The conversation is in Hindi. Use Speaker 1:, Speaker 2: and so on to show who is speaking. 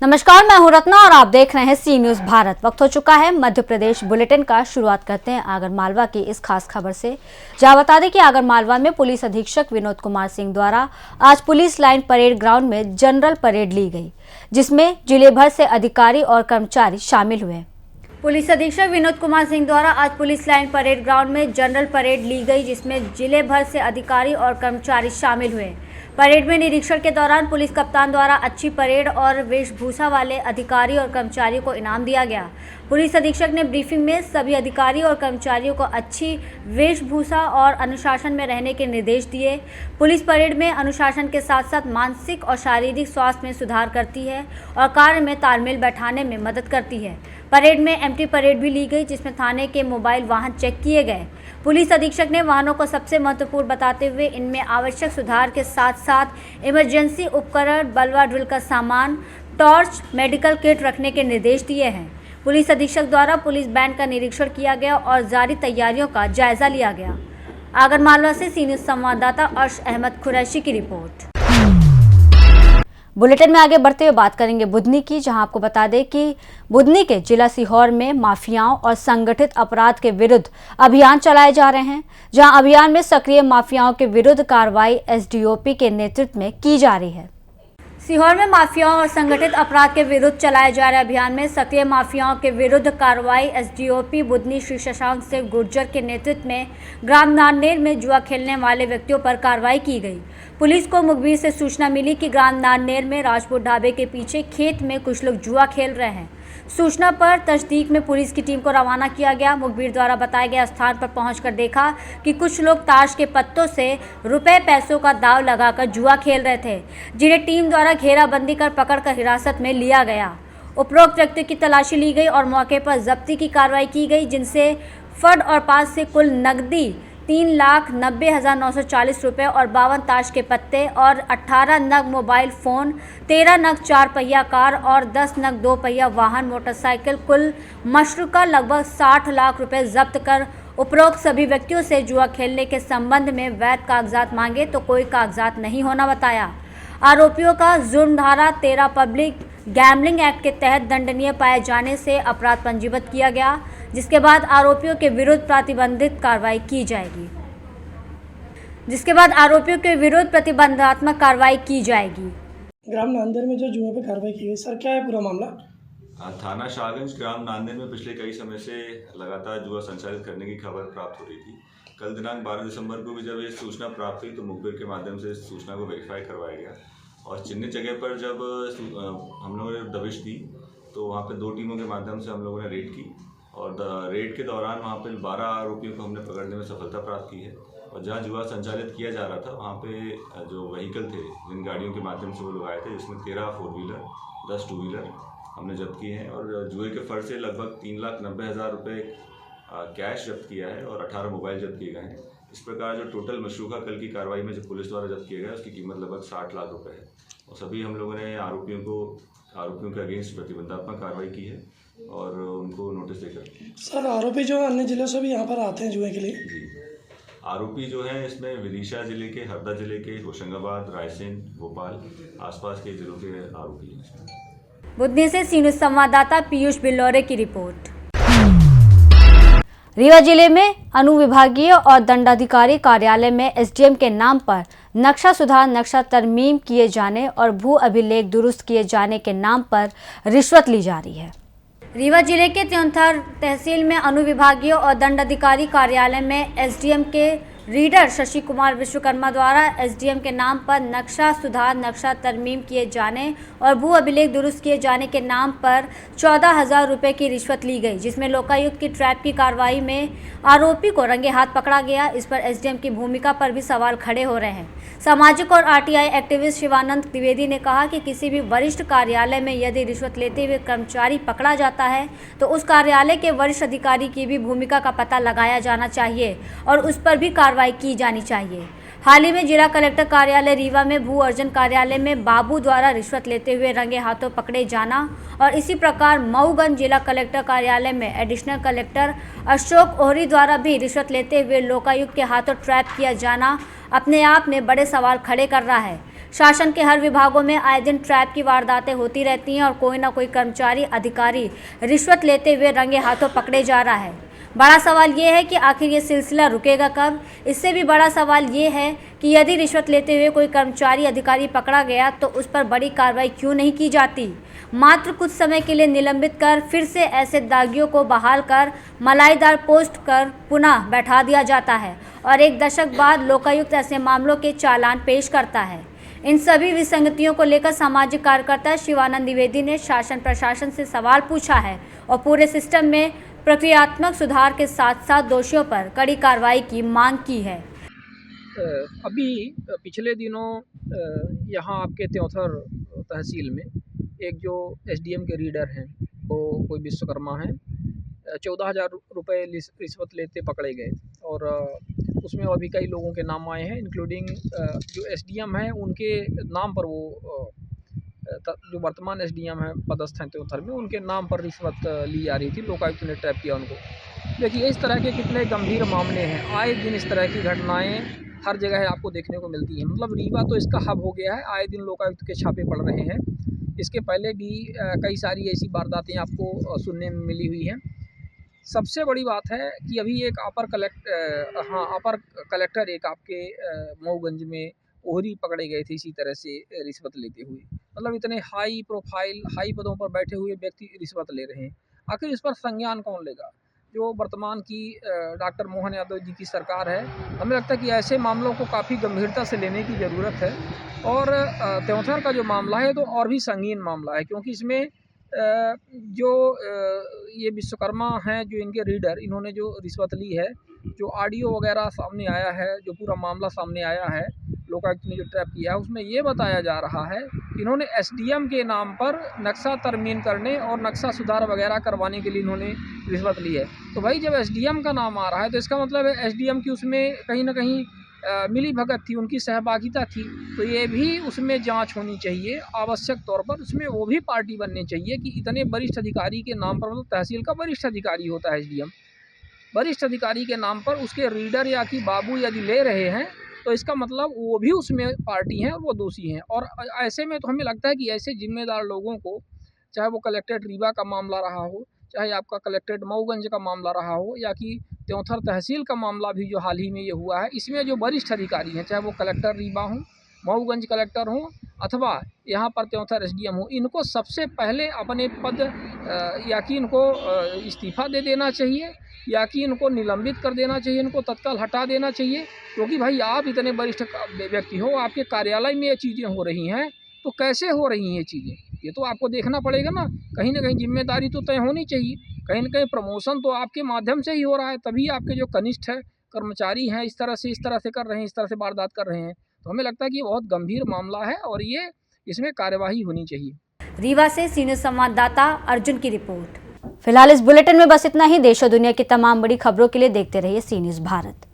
Speaker 1: नमस्कार, मैं हूं रत्ना और आप देख रहे हैं सी न्यूज भारत। वक्त हो चुका है मध्य प्रदेश बुलेटिन का। शुरुआत करते हैं आगरमालवा की इस खास खबर से। जहां बता दें कि आगरमालवा में पुलिस अधीक्षक विनोद कुमार सिंह द्वारा आज पुलिस लाइन परेड ग्राउंड में जनरल परेड ली गई, जिसमें जिले भर से अधिकारी और कर्मचारी शामिल हुए। पुलिस अधीक्षक विनोद कुमार सिंह द्वारा आज पुलिस लाइन परेड ग्राउंड में जनरल परेड ली गई, जिसमें जिले भर से अधिकारी और कर्मचारी शामिल हुए। परेड में निरीक्षण के दौरान पुलिस कप्तान द्वारा अच्छी परेड और वेशभूषा वाले अधिकारी और कर्मचारियों को इनाम दिया गया। पुलिस अधीक्षक ने ब्रीफिंग में सभी अधिकारी और कर्मचारियों को अच्छी वेशभूषा और अनुशासन में रहने के निर्देश दिए। पुलिस परेड में अनुशासन के साथ साथ मानसिक और शारीरिक स्वास्थ्य में सुधार करती है और कार्य में तालमेल बैठाने में मदद करती है। परेड में एम्प्टी परेड भी ली गई, जिसमें थाने के मोबाइल वाहन चेक किए गए। पुलिस अधीक्षक ने वाहनों को सबसे महत्वपूर्ण बताते हुए इनमें आवश्यक सुधार के साथ साथ इमरजेंसी उपकरण, बलवा ड्रिल का सामान, टॉर्च, मेडिकल किट रखने के निर्देश दिए हैं। पुलिस अधीक्षक द्वारा पुलिस बैंड का निरीक्षण किया गया और जारी तैयारियों का जायजा लिया गया। आगरमालवा से सी न्यूज संवाददाता अर्श अहमद कुरैशी की रिपोर्ट। बुलेटिन में आगे बढ़ते हुए बात करेंगे बुधनी की, जहां आपको बता दें कि बुधनी के जिला सीहोर में माफियाओं और संगठित अपराध के विरुद्ध अभियान चलाए जा रहे हैं। जहां अभियान में सक्रिय माफियाओं के विरुद्ध कार्रवाई एसडीओपी के नेतृत्व में की जा रही है। सीहोर में माफियाओं और संगठित अपराध के विरुद्ध चलाए जा रहे अभियान में सक्रिय माफियाओं के विरुद्ध कार्रवाई एसडीओपी बुधनी श्री शशांक सिंह गुर्जर के नेतृत्व में ग्राम नारनेर में जुआ खेलने वाले व्यक्तियों पर कार्रवाई की गई। पुलिस को मुखबिर से सूचना मिली कि ग्राम नारनेर में राजपूत ढाबे के पीछे खेत में कुछ लोग जुआ खेल रहे हैं। सूचना पर तस्दीक में पुलिस की टीम को रवाना किया गया। मुखबिर द्वारा बताए गए स्थान पर पहुंचकर देखा कि कुछ लोग ताश के पत्तों से रुपए पैसों का दाव लगाकर जुआ खेल रहे थे, जिन्हें टीम द्वारा घेराबंदी कर पकड़कर हिरासत में लिया गया। उपरोक्त व्यक्ति की तलाशी ली गई और मौके पर जब्ती की कार्रवाई की गई, जिनसे फड और पास से कुल नकदी 3,90,940 रुपये और 52 ताश के पत्ते और 18 नग मोबाइल फ़ोन, 13 नग 4 पहिया कार और 10 नग 2 पहिया वाहन मोटरसाइकिल, कुल मशरूका लगभग 60 लाख रुपए जब्त कर उपरोक्त सभी व्यक्तियों से जुआ खेलने के संबंध में वैध कागजात मांगे तो कोई कागजात नहीं होना बताया। आरोपियों का जुर्म धारा 13 पब्लिक गैम्बलिंग एक्ट के तहत दंडनीय पाए जाने से अपराध पंजीबद्ध किया गया, जिसके बाद आरोपियों के विरुद्ध प्रतिबंधित कार्रवाई की जाएगी। प्रतिबंधात्मक कार्रवाई की जाएगी।
Speaker 2: ग्राम नांदेड़ में जो जुए पे कार्रवाई की गई, सर क्या है पूरा मामला?
Speaker 3: थाना शाहगंज ग्राम नांदेड़ में पिछले कई समय से लगातार जुआ संचालित करने की खबर प्राप्त हो रही थी। कल दिनांक 12 दिसंबर को भी जब ये सूचना प्राप्त हुई तो मुखबिर के माध्यम से इस सूचना को वेरीफाई करवाया गया और चिन्हित जगह पर जब हम लोगों ने दबिश दी तो वहाँ पे 2 टीमों के माध्यम से हम लोगों ने रेड की और रेड के दौरान वहाँ पे 12 आरोपियों को हमने पकड़ने में सफलता प्राप्त की है। और जहाँ जुआ संचालित किया जा रहा था वहाँ पे जो व्हीकल थे, जिन गाड़ियों के माध्यम से वो लोग आए थे, जिसमें 13 4 व्हीलर, 10 2 व्हीलर हमने जब्त किए हैं और जुए के फर्ज से लगभग 3,90,000 रुपये कैश जब्त किया है और 18 मोबाइल जब्त किए गए हैं। इस प्रकार जो टोटल मशरूका कल की कार्रवाई में जो पुलिस द्वारा जब्त किया गया उसकी कीमत लगभग 60 लाख रुपए है और सभी हम लोगों ने आरोपियों के अगेंस्ट प्रतिबंधात्मक कार्रवाई की है और उनको नोटिस देकर।
Speaker 2: सर आरोपी जो अन्य जिलों से भी यहाँ पर आते हैं जुए के लिए?
Speaker 3: जी, आरोपी जो हैं इसमें विदिशा जिले के, हरदा जिले के, होशंगाबाद, रायसेन, भोपाल आसपास के जिलों के आरोपी हैं।
Speaker 1: बुधनी से सी न्यूज संवाददाता पीयूष बिल्लौरे की रिपोर्ट। रीवा जिले में अनुविभागीय और दंडाधिकारी कार्यालय में एसडीएम के नाम पर नक्शा सुधार, नक्शा तरमीम किए जाने और भू अभिलेख दुरुस्त किए जाने के नाम पर रिश्वत ली जा रही है। रीवा जिले के त्योंथर तहसील में अनुविभागीय और दंडाधिकारी कार्यालय में एसडीएम के रीडर शशि कुमार विश्वकर्मा द्वारा एसडीएम के नाम पर नक्शा सुधार, नक्शा तरमीम किए जाने और भू अभिलेख दुरुस्त किए जाने के नाम पर 14,000 रुपये की रिश्वत ली गई, जिसमें लोकायुक्त की ट्रैप की कार्रवाई में आरोपी को रंगे हाथ पकड़ा गया। इस पर एसडीएम की भूमिका पर भी सवाल खड़े हो रहे हैं। सामाजिक और आरटीआई एक्टिविस्ट शिवानंद द्विवेदी ने कहा कि किसी भी वरिष्ठ कार्यालय में यदि रिश्वत लेते हुए कर्मचारी पकड़ा जाता है तो उस कार्यालय के वरिष्ठ अधिकारी की भी भूमिका का पता लगाया जाना चाहिए और उस पर भी कार्रवाई की जानी चाहिए। हाल ही में जिला कलेक्टर कार्यालय रीवा में भू अर्जन कार्यालय में बाबू द्वारा रिश्वत लेते हुए रंगे हाथों पकड़े जाना और इसी प्रकार मऊगंज जिला कलेक्टर कार्यालय में एडिशनल कलेक्टर अशोक ओहरी द्वारा भी रिश्वत लेते हुए लोकायुक्त के हाथों ट्रैप किया जाना अपने आप में बड़े सवाल खड़े कर रहा है। शासन के हर विभागों में आए दिन ट्रैप की वारदातें होती रहती हैं और कोई ना कोई कर्मचारी अधिकारी रिश्वत लेते हुए रंगे हाथों पकड़े जा रहा है। बड़ा सवाल ये है कि आखिर ये सिलसिला रुकेगा कब। इससे भी बड़ा सवाल ये है कि यदि रिश्वत लेते हुए कोई कर्मचारी अधिकारी पकड़ा गया तो उस पर बड़ी कार्रवाई क्यों नहीं की जाती। मात्र कुछ समय के लिए निलंबित कर फिर से ऐसे दागियों को बहाल कर मलाईदार पोस्ट कर पुनः बैठा दिया जाता है और एक दशक बाद लोकायुक्त ऐसे मामलों के चालान पेश करता है। इन सभी विसंगतियों को लेकर सामाजिक कार्यकर्ता शिवानंद द्विवेदी ने शासन प्रशासन से सवाल पूछा है और पूरे सिस्टम में प्रक्रियात्मक सुधार के साथ साथ दोषियों पर कड़ी कार्रवाई की मांग की है।
Speaker 4: अभी पिछले दिनों यहाँ आपके त्योंथर तहसील में एक जो एसडीएम के रीडर हैं वो कोई विश्वकर्मा हैं, 14,000 रुपये रिश्वत लेते पकड़े गए और उसमें अभी कई लोगों के नाम आए हैं, इंक्लूडिंग जो एसडीएम हैं उनके नाम पर वो जो वर्तमान एसडीएम हैं पदस्थ हैं त्योंथर में, उनके नाम पर रिश्वत ली जा रही थी। लोकायुक्त ने ट्रैप किया उनको। देखिए इस तरह के कितने गंभीर मामले हैं, आए दिन इस तरह की घटनाएं हर जगह आपको देखने को मिलती हैं। मतलब रीवा तो इसका हब हो गया है, आए दिन लोकायुक्त के छापे पड़ रहे हैं। इसके पहले भी कई सारी ऐसी वारदातें आपको सुनने में मिली हुई हैं। सबसे बड़ी बात है कि अभी एक अपर कलेक्टर एक आपके मऊगंज में ओहरी पकड़े गए थे इसी तरह से रिश्वत लेते हुए। मतलब इतने हाई प्रोफाइल हाई पदों पर बैठे हुए व्यक्ति रिश्वत ले रहे हैं, आखिर इस पर संज्ञान कौन लेगा। जो वर्तमान की डॉक्टर मोहन यादव जी की सरकार है, हमें लगता है कि ऐसे मामलों को काफ़ी गंभीरता से लेने की ज़रूरत है। और त्योंथर का जो मामला है तो और भी संगीन मामला है, क्योंकि इसमें ये विश्वकर्मा हैं जो इनके रीडर, इन्होंने जो रिश्वत ली है, जो ऑडियो वगैरह सामने आया है, जो पूरा मामला सामने आया है, लोकायुक्त ने जो ट्रैप किया है उसमें ये बताया जा रहा है कि इन्होंने एसडीएम के नाम पर नक्शा तरमीम करने और नक्शा सुधार वगैरह करवाने के लिए इन्होंने रिश्वत ली है। तो भाई जब एसडीएम का नाम आ रहा है तो इसका मतलब है एसडीएम की उसमें कहीं ना कहीं मिली भगत थी, उनकी सहभागिता थी। तो ये भी उसमें जांच होनी चाहिए आवश्यक तौर पर। उसमें वो भी पार्टी बननी चाहिए कि इतने वरिष्ठ अधिकारी के नाम पर, मतलब तहसील का वरिष्ठ अधिकारी होता है एसडीएम, वरिष्ठ अधिकारी के नाम पर उसके रीडर या कि बाबू यदि ले रहे हैं तो इसका मतलब वो भी उसमें पार्टी हैं और वो दोषी हैं। और ऐसे में तो हमें लगता है कि ऐसे जिम्मेदार लोगों को, चाहे वो कलेक्ट्रेट रीवा का मामला रहा हो, चाहे आपका कलेक्ट्रेट मऊगंज का मामला रहा हो, या कि त्योंथर तहसील का मामला भी जो हाल ही में ये हुआ है, इसमें जो वरिष्ठ अधिकारी हैं, चाहे वो कलेक्टर रीवा हों, मऊगंज कलेक्टर हों अथवा यहाँ पर त्योंथर एसडीएम हो, इनको सबसे पहले अपने पद या कि इनको इस्तीफ़ा दे देना चाहिए या कि इनको निलंबित कर देना चाहिए, इनको तत्काल हटा देना चाहिए। क्योंकि भाई आप इतने वरिष्ठ व्यक्ति हो, आपके कार्यालय में ये चीज़ें हो रही हैं, तो कैसे हो रही हैं ये चीज़ें, ये तो आपको देखना पड़ेगा ना कहीं जिम्मेदारी तो तय होनी चाहिए। कहीं ना कहीं प्रमोशन तो आपके माध्यम से ही हो रहा है, तभी आपके जो कनिष्ठ है कर्मचारी हैं इस तरह से कर रहे हैं, इस तरह से वारदात कर रहे हैं। तो हमें लगता है कि ये बहुत गंभीर मामला है और ये इसमें कार्यवाही होनी चाहिए।
Speaker 1: रीवा से सीनियर संवाददाता अर्जुन की रिपोर्ट। फिलहाल इस बुलेटिन में बस इतना ही। देश और दुनिया की तमाम बड़ी खबरों के लिए देखते रहिए सी न्यूज़ भारत।